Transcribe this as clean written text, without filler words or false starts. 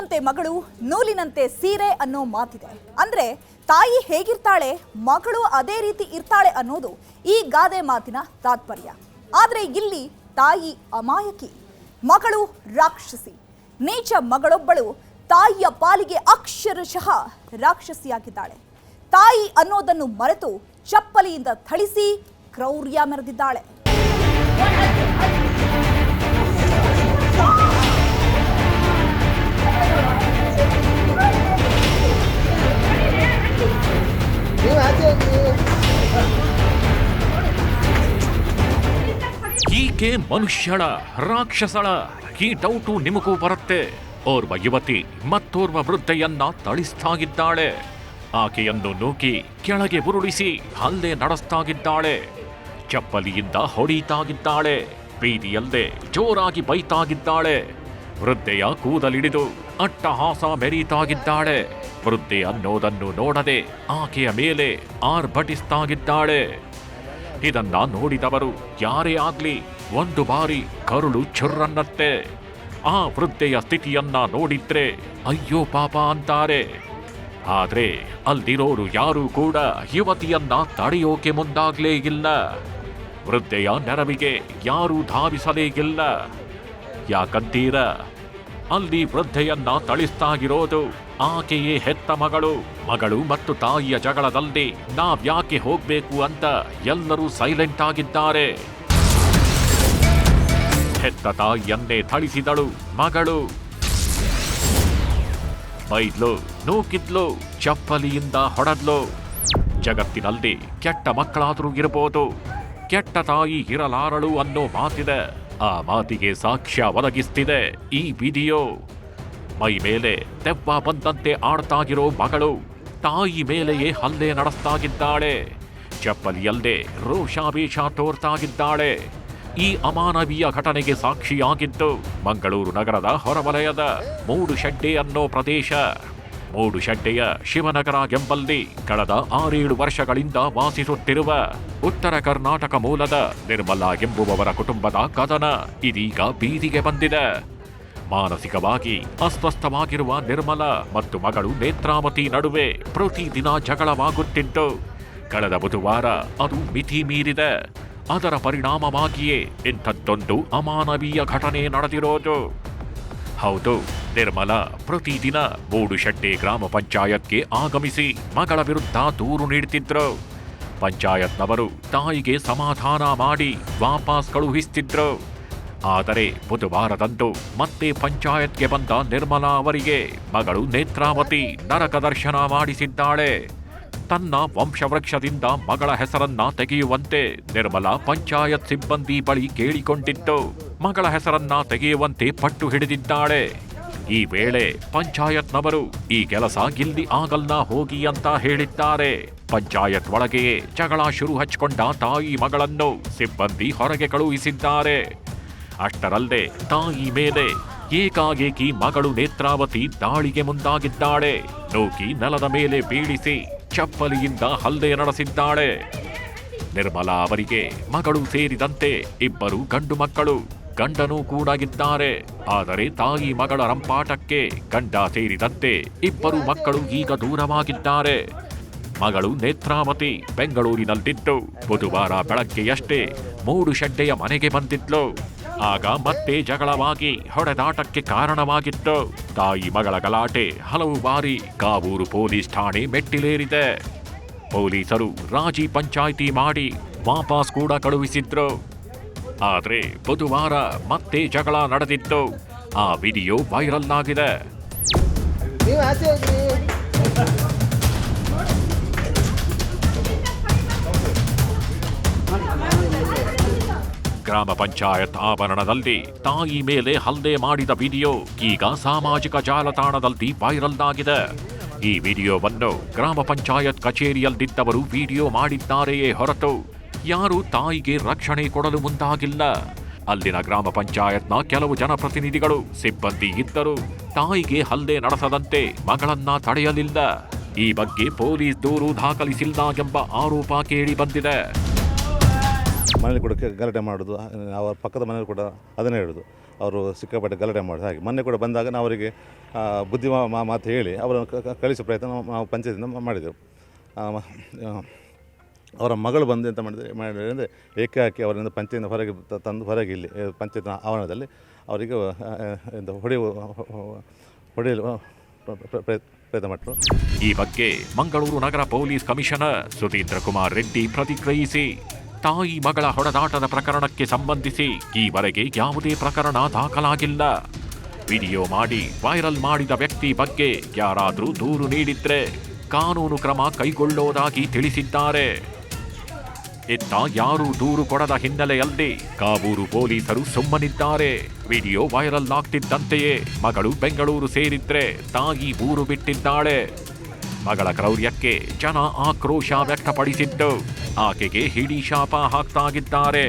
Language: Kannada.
ನೂಲಿನಂತೆ ಮಗಳು ನೂಲಿನಂತೆ ಸೀರೆ ಅನ್ನೋ ಮಾತಿದೆ. ಅಂದ್ರೆ ತಾಯಿ ಹೇಗಿರ್ತಾಳೆ ಮಗಳು ಅದೇ ರೀತಿ ಇರ್ತಾಳೆ ಅನ್ನೋದು ಈ ಗಾದೆ ಮಾತಿನ ತಾತ್ಪರ್ಯ. ಆದ್ರೆ ಇಲ್ಲಿ ತಾಯಿ ಅಮಾಯಕಿ, ಮಗಳು ರಾಕ್ಷಸಿ. ನೀಚ ಮಗಳೊಬ್ಬಳು ತಾಯಿಯ ಪಾಲಿಗೆ ಅಕ್ಷರಶಃ ರಾಕ್ಷಸಿಯಾಗಿದ್ದಾಳೆ. ತಾಯಿ ಅನ್ನೋದನ್ನು ಮರೆತು ಚಪ್ಪಲಿಯಿಂದ ಥಳಿಸಿ ಕ್ರೌರ್ಯ ಮೆರೆದಿದ್ದಾಳೆ. ಈಕೆ ಮನುಷ್ಯಳ ರಾಕ್ಷಸಳ ಈ ಡೌಟು ನಿಮಗೂ ಬರುತ್ತೆ. ಓರ್ವ ಯುವತಿ ಮತ್ತೋರ್ವ ವೃದ್ಧೆಯನ್ನ ಥಳಿಸ್ತಾಗಿದ್ದಾಳೆ. ಆಕೆಯನ್ನು ನೂಕಿ ಕೆಳಗೆ ಉರುಳಿಸಿ ಹಲ್ಲೆ ನಡೆಸ್ತಾಗಿದ್ದಾಳೆ. ಚಪ್ಪಲಿಯಿಂದ ಹೊಡಿತಾಗಿದ್ದಾಳೆ. ಬೀದಿಯಲ್ಲೇ ಜೋರಾಗಿ ಬೈತಾಗಿದ್ದಾಳೆ. ವೃದ್ಧೆಯ ಕೂದಲಿಡಿದು ಅಟ್ಟಹಾಸ ಮೆರೀತಾಗಿದ್ದಾಳೆ. ವೃದ್ಧೆ ಅನ್ನೋದನ್ನು ನೋಡದೆ ಆಕೆಯ ಮೇಲೆ ಆರ್ಭಟಿಸ್ತಾಗಿದ್ದಾಳೆ. ಇದನ್ನ ನೋಡಿದವರು ಯಾರೇ ಆಗ್ಲಿ ಒಂದು ಬಾರಿ ಕರುಳು ಚುರ್ರನ್ನತ್ತೆ. ಆ ವೃದ್ಧೆಯ ಸ್ಥಿತಿಯನ್ನ ನೋಡಿದ್ರೆ ಅಯ್ಯೋ ಪಾಪ ಅಂತಾರೆ. ಆದ್ರೆ ಅಲ್ಲಿರೋರು ಯಾರೂ ಕೂಡ ಯುವತಿಯನ್ನ ತಡೆಯೋಕೆ ಮುಂದಾಗ್ಲೇ ಇಲ್ಲ. ವೃದ್ಧೆಯ ನೆರವಿಗೆ ಯಾರೂ ಧಾವಿಸಲೇ ಇಲ್ಲ. ಯಾಕಂತೀರ? ಅಲ್ಲಿ ವೃದ್ಧೆಯನ್ನ ಥಳಿಸ್ತಾಗಿರೋದು ಆಕೆಯೇ ಹೆತ್ತ ಮಗಳು ಮತ್ತು ತಾಯಿಯ ಜಗಳದಲ್ಲಿ ನಾವ್ಯಾಕೆ ಹೋಗ್ಬೇಕು ಅಂತ ಎಲ್ಲರೂ ಸೈಲೆಂಟ್ ಆಗಿದ್ದಾರೆ. ಹೆತ್ತ ತಾಯಿಯನ್ನೇ ಥಳಿಸಿದಳು ಮಗಳು. ಬೈದ್ಲು, ನೂಕಿದ್ಲು, ಚಪ್ಪಲಿಯಿಂದ ಹೊಡೆದ್ಲು. ಜಗತ್ತಿನಲ್ಲಿ ಕೆಟ್ಟ ಮಕ್ಕಳಾದರೂ ಇರಬಹುದು, ಕೆಟ್ಟ ತಾಯಿ ಇರಲಾರಳು ಅನ್ನೋ ಮಾತಿದೆ. ಆ ಮಾತಿಗೆ ಸಾಕ್ಷ್ಯ ಒದಗಿಸ್ತಿದೆ ಈ ವಿಡಿಯೋ. ಮೈ ಮೇಲೆ ದೆವ್ವ ಬಂದಂತೆ ಆಡ್ತಾಗಿರೋ ಮಗಳು ತಾಯಿ ಮೇಲೆಯೇ ಹಲ್ಲೆ ನಡೆಸ್ತಾಗಿದ್ದಾಳೆ. ಚಪ್ಪಲಿಯಲ್ಲೇ ರೋಷಾವೇಶ ತೋರ್ತಾಗಿದ್ದಾಳೆ. ಈ ಅಮಾನವೀಯ ಘಟನೆಗೆ ಸಾಕ್ಷಿಯಾಗಿದ್ದು ಮಂಗಳೂರು ನಗರದ ಹೊರವಲಯದ ಮೂಡುಶೆಡ್ಡೆ ಅನ್ನೋ ಪ್ರದೇಶ. ಮೂಡುಶೆಡ್ಡೆಯ ಶಿವನಗರ ಎಂಬಲ್ಲಿ ಕಳೆದ 6-7 ವರ್ಷಗಳಿಂದ ವಾಸಿಸುತ್ತಿರುವ ಉತ್ತರ ಕರ್ನಾಟಕ ಮೂಲದ ನಿರ್ಮಲಾ ಎಂಬುವವರ ಕುಟುಂಬದ ಕದನ ಇದೀಗ ಬೀದಿಗೆ ಬಂದಿದೆ. ಮಾನಸಿಕವಾಗಿ ಅಸ್ವಸ್ಥವಾಗಿರುವ ನಿರ್ಮಲಾ ಮತ್ತು ಮಗಳು ನೇತ್ರಾವತಿ ನಡುವೆ ಪ್ರತಿದಿನ ಜಗಳವಾಗುತ್ತಿದ್ದು ಕಳೆದ ಬುಧವಾರ ಅದು ಮಿತಿ ಮೀರಿದೆ. ಅದರ ಪರಿಣಾಮವಾಗಿಯೇ ಇಂಥದ್ದೊಂದು ಅಮಾನವೀಯ ಘಟನೆ ನಡೆದಿರೋದು. ಹೌದು, ನಿರ್ಮಲಾ ಪ್ರತಿದಿನ ಮೂಡುಶೆಡ್ಡೆ ಗ್ರಾಮ ಪಂಚಾಯತ್ಗೆ ಆಗಮಿಸಿ ಮಗಳ ವಿರುದ್ಧ ದೂರು ನೀಡುತ್ತಿದ್ರು. ಪಂಚಾಯತ್ನವರು ತಾಯಿಗೆ ಸಮಾಧಾನ ಮಾಡಿ ವಾಪಸ್ ಕಳುಹಿಸುತ್ತಿದ್ರು. ಆದರೆ ಬುಧವಾರದಂದು ಮತ್ತೆ ಪಂಚಾಯತ್ಗೆ ಬಂದ ನಿರ್ಮಲಾ ಅವರಿಗೆ ಮಗಳು ನೇತ್ರಾವತಿ ನರಕ ದರ್ಶನ ಮಾಡಿಸಿದ್ದಾಳೆ. ತನ್ನ ವಂಶವೃಕ್ಷದಿಂದ ಮಗಳ ಹೆಸರನ್ನ ತೆಗೆಯುವಂತೆ ನಿರ್ಮಲಾ ಪಂಚಾಯತ್ ಸಿಬ್ಬಂದಿ ಬಳಿ ಕೇಳಿಕೊಂಡಿದ್ದು ಮಗಳ ಹೆಸರನ್ನ ತೆಗೆಯುವಂತೆ ಪಟ್ಟು ಹಿಡಿದಿದ್ದಾಳೆ. ಈ ವೇಳೆ ಪಂಚಾಯತ್ನವರು ಈ ಕೆಲಸ ಇಲ್ಲಿ ಆಗಲ್ಲ ಹೋಗಿ ಅಂತ ಹೇಳಿದ್ದಾರೆ. ಪಂಚಾಯತ್ ಒಳಗೆಯೇ ಜಗಳ ಶುರು ಹಚ್ಚಿಕೊಂಡ ತಾಯಿ ಮಗಳನ್ನು ಸಿಬ್ಬಂದಿ ಹೊರಗೆ ಕಳುಹಿಸಿದ್ದಾರೆ. ಅಷ್ಟರಲ್ಲದೆ ತಾಯಿ ಮೇಲೆ ಏಕಾಏಕಿ ಮಗಳು ನೇತ್ರಾವತಿ ದಾಳಿಗೆ ಮುಂದಾಗಿದ್ದಾಳೆ. ನೂಕಿ ನೆಲದ ಮೇಲೆ ಬೀಳಿಸಿ ಚಪ್ಪಲಿಯಿಂದ ಹಲ್ಲೆ ನಡೆಸಿದ್ದಾಳೆ. ನಿರ್ಮಲಾ ಅವರಿಗೆ ಮಗಳು ಸೇರಿದಂತೆ 2 ಗಂಡು ಮಕ್ಕಳು, ಗಂಡನೂ ಕೂಡ ಇದ್ದಾರೆ. ಆದರೆ ತಾಯಿ ಮಗಳ ರಂಪಾಟಕ್ಕೆ ಗಂಡ ಸೇರಿದಂತೆ 2 ಮಕ್ಕಳು ಈಗ ದೂರವಾಗಿದ್ದಾರೆ. ಮಗಳು ನೇತ್ರಾವತಿ ಬೆಂಗಳೂರಿನಲ್ಲಿದ್ದು ಬುಧವಾರ ಬೆಳಗ್ಗೆಯಷ್ಟೇ ಮೂಡುಶೆಡ್ಡೆಯ ಮನೆಗೆ ಬಂದಿದ್ಲು. ಆಗ ಮತ್ತೆ ಜಗಳವಾಗಿ ಹೊಡೆದಾಟಕ್ಕೆ ಕಾರಣವಾಗಿತ್ತು. ತಾಯಿ ಮಗಳ ಗಲಾಟೆ ಹಲವು ಬಾರಿ ಕಾವೂರು ಪೊಲೀಸ್ ಠಾಣೆ ಮೆಟ್ಟಿಲೇರಿದೆ. ಪೊಲೀಸರು ರಾಜಿ ಪಂಚಾಯಿತಿ ಮಾಡಿ ವಾಪಸ್ ಕೂಡ ಕಳುಹಿಸಿದ್ರು. ಆದ್ರೆ ಬುಧವಾರ ಮತ್ತೆ ಜಗಳ ನಡೆದಿತ್ತು. ಆ ವಿಡಿಯೋ ವೈರಲ್ ಆಗಿದೆ. ಗ್ರಾಮ ಪಂಚಾಯತ್ ಆವರಣದಲ್ಲಿ ತಾಯಿ ಮೇಲೆ ಹಲ್ಲೆ ಮಾಡಿದ ವಿಡಿಯೋ ಈಗ ಸಾಮಾಜಿಕ ಜಾಲತಾಣದಲ್ಲಿ ವೈರಲ್ ಆಗಿದೆ. ಈ ವಿಡಿಯೋವನ್ನು ಗ್ರಾಮ ಪಂಚಾಯತ್ ಕಚೇರಿಯಲ್ಲಿದ್ದವರು ವಿಡಿಯೋ ಮಾಡಿದ್ದಾರೆಯೇ ಹೊರತು ಯಾರೂ ತಾಯಿಗೆ ರಕ್ಷಣೆ ಕೊಡಲು ಮುಂದಾಗಿಲ್ಲ. ಅಲ್ಲಿನ ಗ್ರಾಮ ಪಂಚಾಯತ್ನ ಕೆಲವು ಜನಪ್ರತಿನಿಧಿಗಳು ಸಿಬ್ಬಂದಿ ಇದ್ದರು ತಾಯಿಗೆ ಹಲ್ಲೆ ನಡೆಸದಂತೆ ಮಗಳನ್ನ ತಡೆಯಲಿಲ್ಲ. ಈ ಬಗ್ಗೆ ಪೊಲೀಸ್ ದೂರು ದಾಖಲಿಸಿಲ್ಲ ಎಂಬ ಆರೋಪ ಕೇಳಿ ಬಂದಿದೆ. ಮನೇಲಿ ಕೂಡ ಗಲಾಟೆ ಮಾಡೋದು, ಅವರ ಪಕ್ಕದ ಮನೇಲಿ ಕೂಡ ಅದನ್ನೇ ಹೇಳೋದು. ಅವರು ಸಿಕ್ಕಾಪಟ್ಟೆ ಗಲಾಟೆ ಮಾಡಿ ಹಾಗೆ ಮೊನ್ನೆ ಕೂಡ ಬಂದಾಗ ನಾವು ಅವರಿಗೆ ಬುದ್ಧಿ ಮಾತು ಹೇಳಿ ಅವರನ್ನು ಕಳಿಸೋ ಪ್ರಯತ್ನ ನಾವು ಪಂಚಾಯತಿಂದ ಮಾಡಿದೆವು. ಅವರ ಮಗಳು ಬಂದು ಎಂತ ಮಾಡಿದರೆ ಅಂದರೆ ಏಕಾಏಕಿ ಅವರಿಂದ ಪಂಚಾಯತಿನ ಹೊರಗೆ ತಂದು ಹೊರಗೆ ಇಲ್ಲಿ ಪಂಚಾಯತಿನ ಆವರಣದಲ್ಲಿ ಅವರಿಗೆ ಹೊಡೆಯಲು ಪ್ರಯತ್ನ ಪಟ್ಟರು. ಈ ಬಗ್ಗೆ ಮಂಗಳೂರು ನಗರ ಪೊಲೀಸ್ ಕಮಿಷನರ್ ಸುಧೀಂದ್ರ ಕುಮಾರ್ ರೆಡ್ಡಿ ಪ್ರತಿಕ್ರಿಯಿಸಿ, ತಾಯಿ ಮಗಳ ಹೊಡೆದಾಟದ ಪ್ರಕರಣಕ್ಕೆ ಸಂಬಂಧಿಸಿ ಈವರೆಗೆ ಯಾವುದೇ ಪ್ರಕರಣ ದಾಖಲಾಗಿಲ್ಲ. ವಿಡಿಯೋ ಮಾಡಿ ವೈರಲ್ ಮಾಡಿದ ವ್ಯಕ್ತಿ ಬಗ್ಗೆ ಯಾರಾದರೂ ದೂರು ನೀಡಿದ್ರೆ ಕಾನೂನು ಕ್ರಮ ಕೈಗೊಳ್ಳೋದಾಗಿ ತಿಳಿಸಿದ್ದಾರೆ. ಇತ್ತ ಯಾರೂ ದೂರು ಕೊಡದ ಹಿನ್ನೆಲೆಯಲ್ಲಿ ಕಾಬೂರು ಪೊಲೀಸರು ಸುಮ್ಮನಿದ್ದಾರೆ. ವಿಡಿಯೋ ವೈರಲ್ ಆಗ್ತಿದ್ದಂತೆಯೇ ಮಗಳು ಬೆಂಗಳೂರು ಸೇರಿದ್ರೆ ತಾಯಿ ಊರು ಬಿಟ್ಟಿದ್ದಾಳೆ. ಮಗಳ ಕ್ರೌರ್ಯಕ್ಕೆ ಜನ ಆಕ್ರೋಶ ವ್ಯಕ್ತಪಡಿಸಿದ್ದು ಆಕೆಗೆ ಹಿಡಿ ಶಾಪ ಹಾಕ್ತಾಗಿದ್ದಾರೆ.